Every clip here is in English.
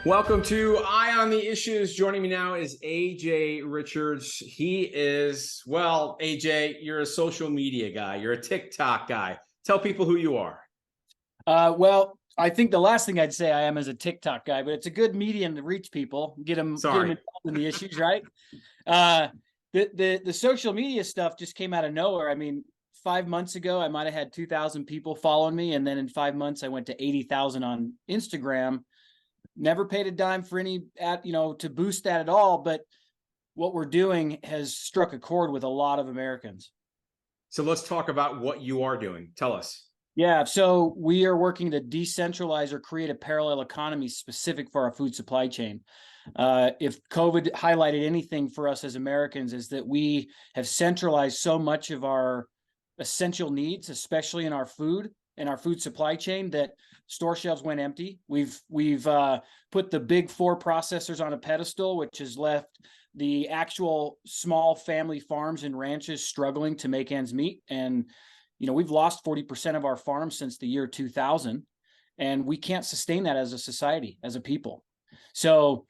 Welcome to Eye on the Issues. Joining me now is AJ Richards. He is, well, AJ, you're a social media guy. You're a TikTok guy. Tell people who you are. Well, I think the last thing I'd say I am is a TikTok guy, but it's a good medium to reach people, get them involved in the issues, right? The social media stuff just came out of nowhere. I mean, 5 months ago, I might have had 2,000 people following me, and then in 5 months, I went to 80,000 on Instagram. Never paid a dime for any to boost that at all, but what we're doing has struck a chord with a lot of Americans. So let's talk about what you are doing. Tell us. Yeah, so we are working to decentralize or create a parallel economy specific for our food supply chain. If COVID highlighted anything for us as Americans, is that we have centralized so much of our essential needs, especially in our food and our food supply chain, that store shelves went empty. We've put the big four processors on a pedestal, which has left the actual small family farms and ranches struggling to make ends meet. And we've lost 40% of our farms since the year 2000, and we can't sustain that as a society, as a people. So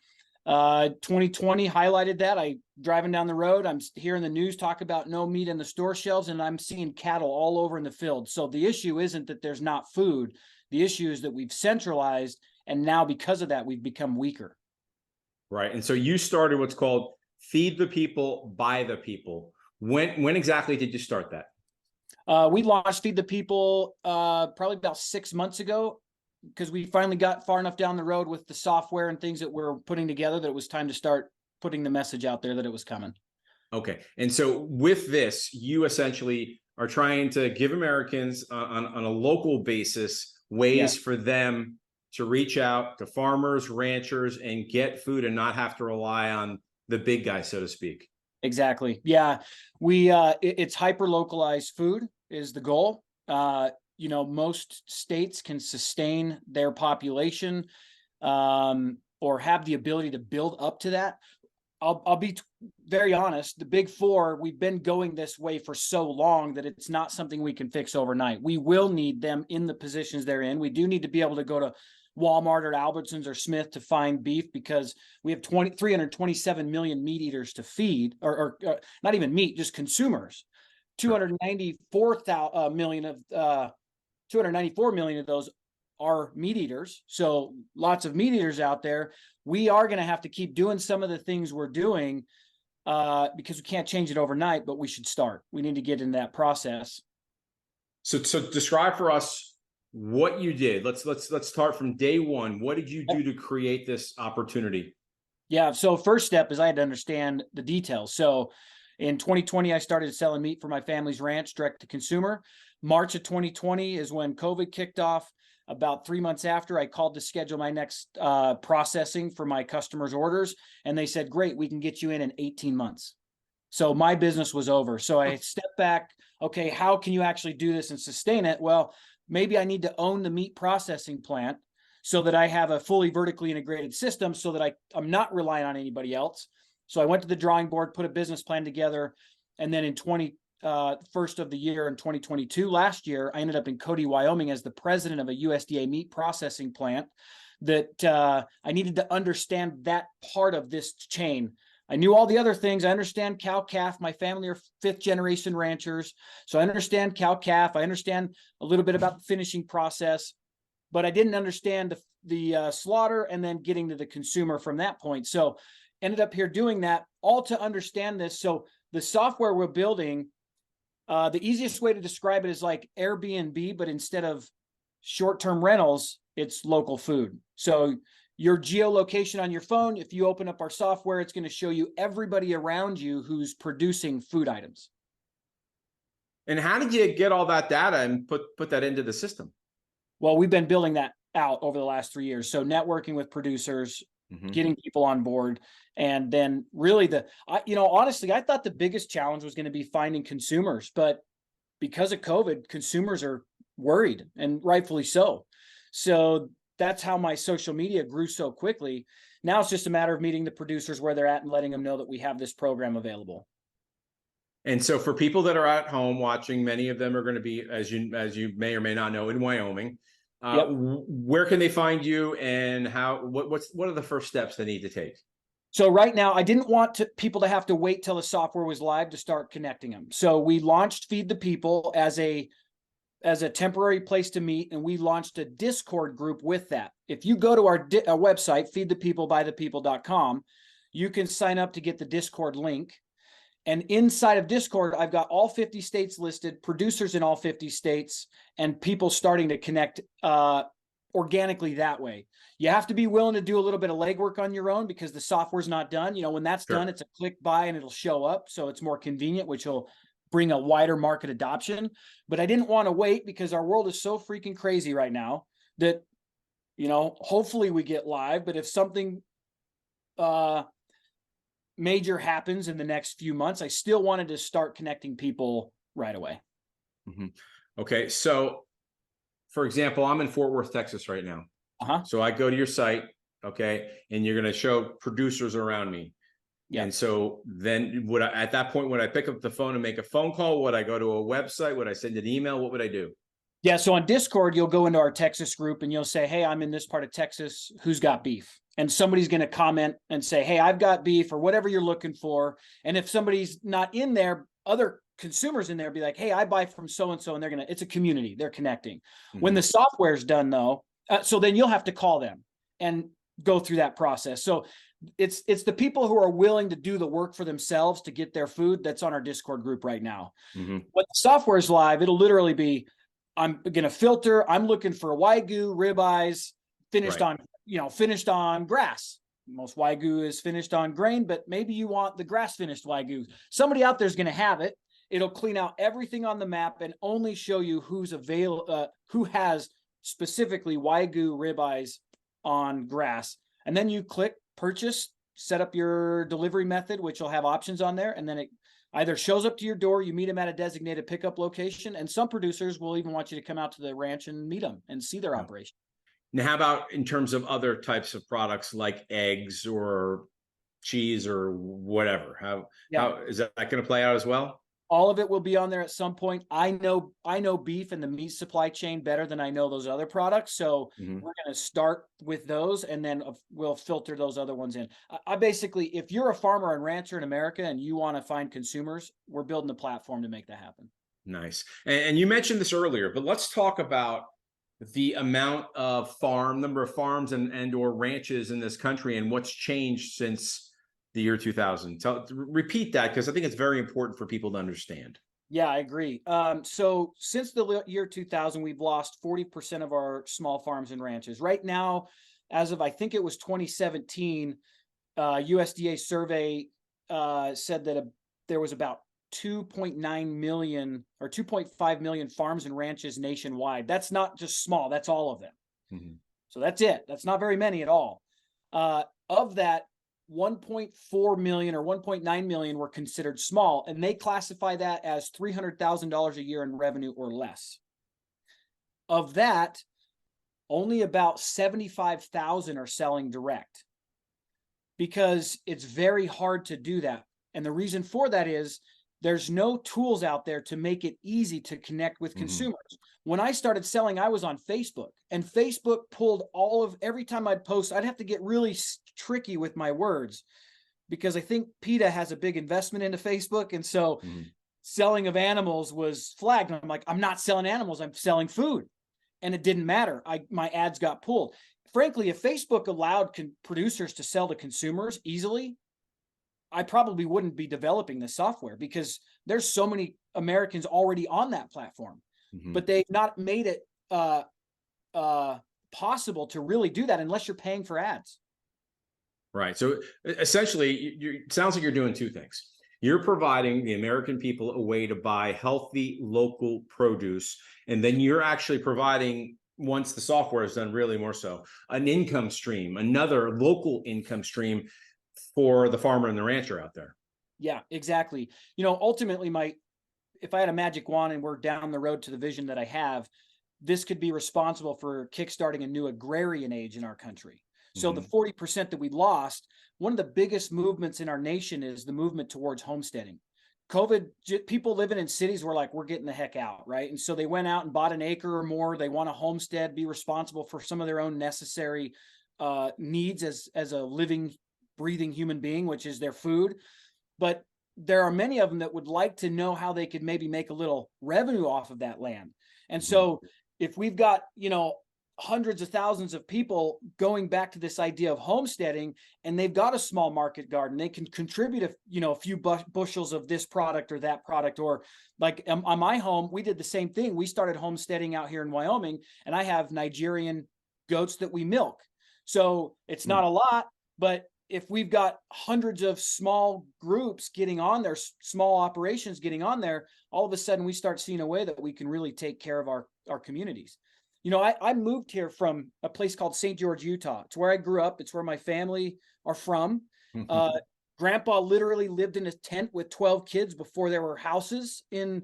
2020 highlighted that. I driving down the road, I'm hearing the news talk about no meat in the store shelves, and I'm seeing cattle all over in the field. So the issue isn't that there's not food. The issue is that we've centralized, and now because of that, we've become weaker. Right. And so you started what's called Feed the People, Buy the People. When exactly did you start that? We launched Feed the People probably about 6 months ago, because we finally got far enough down the road with the software and things that we're putting together that it was time to start putting the message out there that it was coming. Okay. And so with this, you essentially are trying to give Americans on a local basis ways for them to reach out to farmers, ranchers, and get food and not have to rely on the big guy, so to speak. Exactly. Yeah. It's hyper localized food is the goal. Most states can sustain their population or have the ability to build up to that. I'll be very honest. The big four, we've been going this way for so long that it's not something we can fix overnight. We will need them in the positions they're in. We do need to be able to go to Walmart or Albertsons or Smith to find beef, because we have 327 million meat eaters to feed, or not even meat, just consumers. 294 million of those are meat eaters. So lots of meat eaters out there. We are going to have to keep doing some of the things we're doing because we can't change it overnight, but we should start. We need to get in that process. So describe for us what you did. Let's start from day one. What did you do to create this opportunity? Yeah. So first step is I had to understand the details. So in 2020, I started selling meat for my family's ranch direct to consumer. March of 2020 is when COVID kicked off. About 3 months after, I called to schedule my next processing for my customers' orders. And they said, great, we can get you in 18 months. So my business was over. So I stepped back. Okay, how can you actually do this and sustain it? Well, maybe I need to own the meat processing plant so that I have a fully vertically integrated system so that I'm not relying on anybody else. So I went to the drawing board, put a business plan together. And then in first of the year in 2022, last year, I ended up in Cody, Wyoming as the president of a USDA meat processing plant that I needed to understand that part of this chain. I knew all the other things. I understand cow-calf. My family are fifth-generation ranchers. So I understand cow-calf. I understand a little bit about the finishing process, but I didn't understand the slaughter and then getting to the consumer from that point. So ended up here doing that all to understand this. So the software we're building, the easiest way to describe it is like Airbnb, but instead of short-term rentals, it's local food. So your geolocation on your phone, if you open up our software, it's going to show you everybody around you who's producing food items. And how did you get all that data and put that into the system? Well, we've been building that out over the last 3 years. So networking with producers, getting people on board. And then really honestly, I thought the biggest challenge was going to be finding consumers, but because of COVID, consumers are worried, and rightfully so. So that's how my social media grew so quickly. Now it's just a matter of meeting the producers where they're at and letting them know that we have this program available. And so for people that are at home watching, many of them are going to be, as you may or may not know, in Wyoming. Yep. Where can they find you, and what are the first steps they need to take? So right now, I didn't want people to have to wait till the software was live to start connecting them. So we launched Feed the People as a temporary place to meet, and we launched a Discord group with that. If you go to our website, feedthepeoplebythepeople.com, you can sign up to get the Discord link. And inside of Discord, I've got all 50 states listed, producers in all 50 states, and people starting to connect organically that way. You have to be willing to do a little bit of legwork on your own because the software's not done. When that's done, it's a click buy and it'll show up. So it's more convenient, which will bring a wider market adoption. But I didn't want to wait because our world is so freaking crazy right now that, hopefully we get live. But if something major happens in the next few months, I still wanted to start connecting people right away. Mm-hmm. Okay. So for example, I'm in Fort Worth, Texas right now. So I go to your site, okay, and you're going to show producers around me. Yeah. And so then at that point, would I pick up the phone and make a phone call? Would I go to a website? Would I send an email? What would I do? Yeah. So on Discord, you'll go into our Texas group and you'll say, hey, I'm in this part of Texas. Who's got beef? And somebody's going to comment and say, hey, I've got beef, or whatever you're looking for. And if somebody's not in there, other consumers in there be like, hey, I buy from so-and-so, and it's a community. They're connecting. Mm-hmm. When the software's done though, so then you'll have to call them and go through that process. So it's the people who are willing to do the work for themselves to get their food that's on our Discord group right now. Mm-hmm. When the software is live, it'll literally be, I'm going to filter. I'm looking for Wagyu ribeyes finished on grass. Most Wagyu is finished on grain, but maybe you want the grass finished Wagyu. Somebody out there is going to have it. It'll clean out everything on the map and only show you who has specifically Wagyu ribeyes on grass. And then you click purchase, set up your delivery method, which will have options on there. And then it either shows up to your door, you meet them at a designated pickup location. And some producers will even want you to come out to the ranch and meet them and see their operation. Now, how about in terms of other types of products like eggs or cheese or whatever? How is that going to play out as well? All of it will be on there at some point. I know beef and the meat supply chain better than I know those other products. So we're going to start with those, and then we'll filter those other ones in. I basically, if you're a farmer and rancher in America and you want to find consumers, we're building a platform to make that happen. Nice. And you mentioned this earlier, but let's talk about the amount of number of farms and or ranches in this country and what's changed since the year 2000. Repeat that, because I think it's very important for people to understand. Yeah, I agree. So since the year 2000, we've lost 40% of our small farms and ranches. Right now, as of, I think it was 2017, USDA survey said that there was about 2.9 million or 2.5 million farms and ranches nationwide. That's not just small, that's all of them. Mm-hmm. So that's it. That's not very many at all. Of that, 1.4 million or 1.9 million were considered small, and they classify that as $300,000 a year in revenue or less. Of that, only about 75,000 are selling direct, because it's very hard to do that. And the reason for that is there's no tools out there to make it easy to connect with consumers. When I started selling, I was on Facebook, and Facebook pulled every time I'd post, I'd have to get really tricky with my words, because I think PETA has a big investment into Facebook. And so selling of animals was flagged. And I'm like, I'm not selling animals, I'm selling food. And it didn't matter. My ads got pulled. Frankly, if Facebook allowed producers to sell to consumers easily, I probably wouldn't be developing this software, because there's so many Americans already on that platform, but they've not made it possible to really do that unless you're paying for ads. Right. So essentially, it sounds like you're doing two things. You're providing the American people a way to buy healthy local produce, and then you're actually providing, once the software is done, really more so, an income stream, another local income stream for the farmer and the rancher out there. Yeah, exactly. Ultimately, if I had a magic wand and we're down the road to the vision that I have, this could be responsible for kickstarting a new agrarian age in our country. So the 40% that we lost, one of the biggest movements in our nation is the movement towards homesteading. COVID, people living in cities were like, we're getting the heck out, right? And so they went out and bought an acre or more. They want a homestead, be responsible for some of their own necessary needs as a living, breathing human being, which is their food. But there are many of them that would like to know how they could maybe make a little revenue off of that land. And so if we've got, hundreds of thousands of people going back to this idea of homesteading, and they've got a small market garden, they can contribute a few bushels of this product or that product. Or like on my home, we did the same thing. We started homesteading out here in Wyoming, and I have Nigerian goats that we milk. So it's not a lot, but if we've got hundreds of small groups getting on there, small operations getting on there, all of a sudden we start seeing a way that we can really take care of our communities. I moved here from a place called St. George, Utah. It's where I grew up. It's where my family are from. Grandpa literally lived in a tent with 12 kids before there were houses in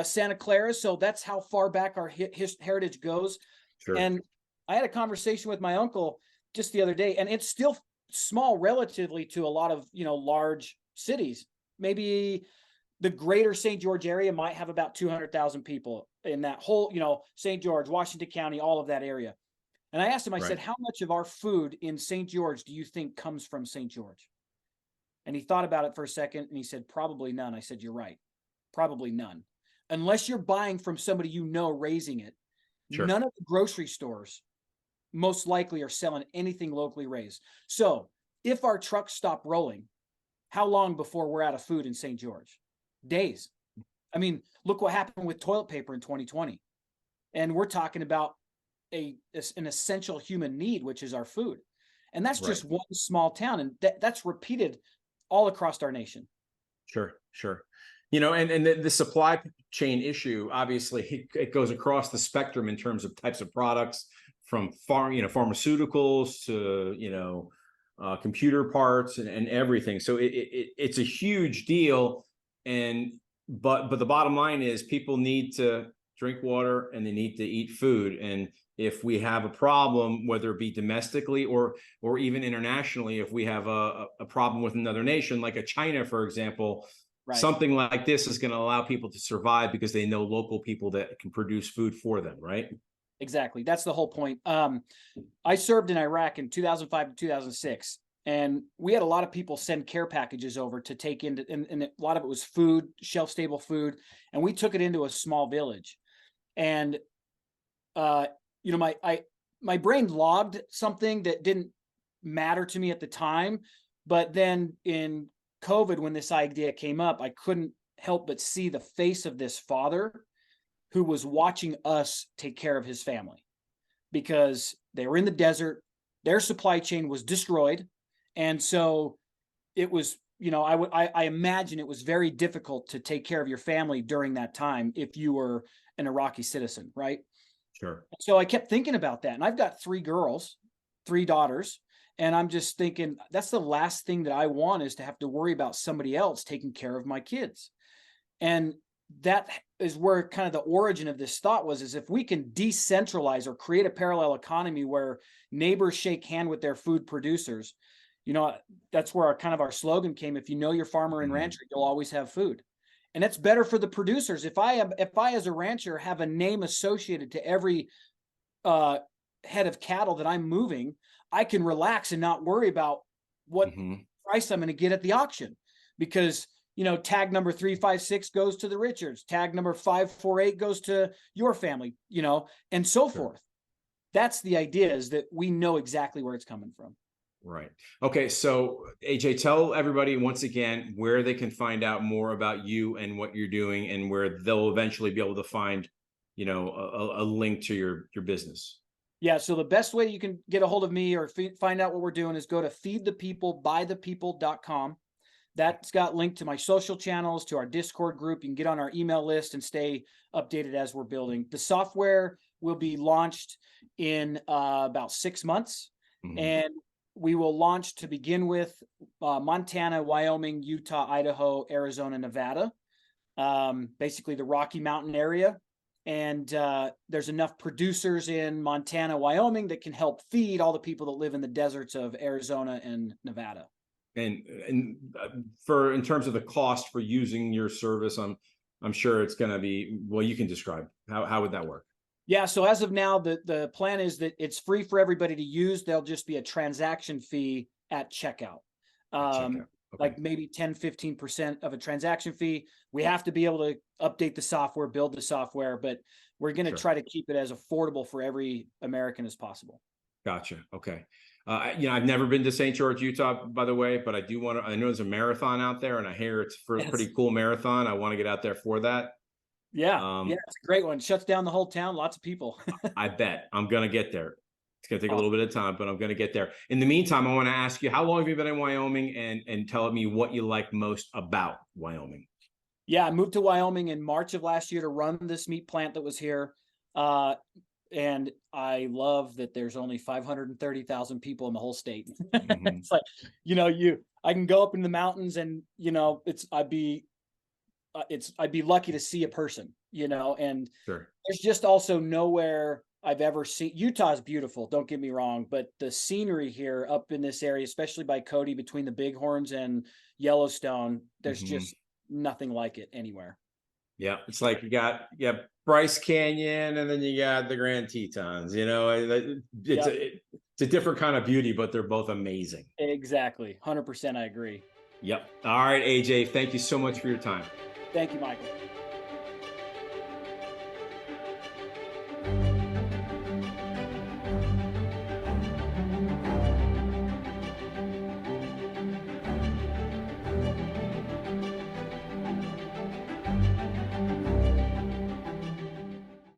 Santa Clara. So that's how far back our heritage goes. Sure. And I had a conversation with my uncle just the other day, and it's still small relatively to a lot of, large cities. Maybe the greater St. George area might have about 200,000 people in that whole, St. George, Washington County, all of that area. And I asked him, I said, how much of our food in St. George do you think comes from St. George? And he thought about it for a second, and he said, probably none. I said, you're right. Probably none. Unless you're buying from somebody raising it. Sure. None of the grocery stores most likely are selling anything locally raised. So if our trucks stop rolling, how long before we're out of food in St. George? Days. I mean, look what happened with toilet paper in 2020. And we're talking about an essential human need, which is our food. And that's just one small town. And that's repeated all across our nation. Sure. And the supply chain issue, obviously, it goes across the spectrum in terms of types of products, from pharmaceuticals to, computer parts and everything. So it's a huge deal. But the bottom line is people need to drink water and they need to eat food. And if we have a problem, whether it be domestically or even internationally, if we have a problem with another nation, like a China, for example, something like this is going to allow people to survive because they know local people that can produce food for them, right? Exactly. That's the whole point. I served in Iraq in 2005 to 2006. And we had a lot of people send care packages over to take into, and a lot of it was food, shelf-stable food. And we took it into a small village. And, my brain logged something that didn't matter to me at the time. But then in COVID, when this idea came up, I couldn't help but see the face of this father who was watching us take care of his family, because they were in the desert. Their supply chain was destroyed. And so it was, I imagine it was very difficult to take care of your family during that time if you were an Iraqi citizen, right? Sure. So I kept thinking about that. And I've got 3 daughters. And I'm just thinking, that's the last thing that I want, is to have to worry about somebody else taking care of my kids. And that is where kind of the origin of this thought was, is if we can decentralize or create a parallel economy where neighbors shake hand with their food producers, that's where our slogan came. If you know your farmer and rancher, you'll always have food. And it's better for the producers. If I as a rancher have a name associated to every head of cattle that I'm moving, I can relax and not worry about what price I'm going to get at the auction, because tag number 356 goes to the Richards, tag number 548 goes to your family, and so forth. That's the idea, is that we know exactly where it's coming from. Right. Okay. So AJ, tell everybody once again where they can find out more about you and what you're doing, and where they'll eventually be able to find, a link to your business. Yeah. So the best way you can get a hold of me or find out what we're doing is go to feedthepeoplebythepeople.com. That's got linked to my social channels, to our Discord group. You can get on our email list and stay updated as we're building. The software will be launched in about 6 months. And we will launch, to begin with, Montana, Wyoming, Utah, Idaho, Arizona, Nevada, basically the Rocky Mountain area. And there's enough producers in Montana, Wyoming that can help feed all the people that live in the deserts of Arizona and Nevada. And for in terms of the cost for using your service, I'm sure it's going to be, well, you can describe how would that work? Yeah, so as of now, the plan is that it's free for everybody to use. There'll just be a transaction fee at checkout. Checkout. Okay. Like maybe 10-15% of a transaction fee. We have to be able to update the software, build the software, but we're going to try to keep it as affordable for every American as possible. Gotcha. Okay. I've never been to St. George, Utah, by the way, but I do want to. I know there's a marathon out there, and I hear it's for a pretty cool marathon. I want to get out there for that. Yeah, it's a great one. Shuts down the whole town. Lots of people. I bet I'm gonna get there. It's gonna take a little bit of time, but I'm gonna get there. In the meantime, I want to ask you, how long have you been in Wyoming, and tell me what you like most about Wyoming? Yeah, I moved to Wyoming in March of last year to run this meat plant that was here. And I love that there's only 530,000 people in the whole state. It's like, I can go up in the mountains and, I'd be lucky to see a person, and there's just also nowhere I've ever seen. Utah is beautiful, don't get me wrong, but the scenery here up in this area, especially by Cody between the Bighorns and Yellowstone, there's just nothing like it anywhere. Yeah, it's like you got Bryce Canyon, and then you got the Grand Tetons. It's a different kind of beauty, but they're both amazing. Exactly, 100%. I agree. Yep. All right, AJ, thank you so much for your time. Thank you, Michael.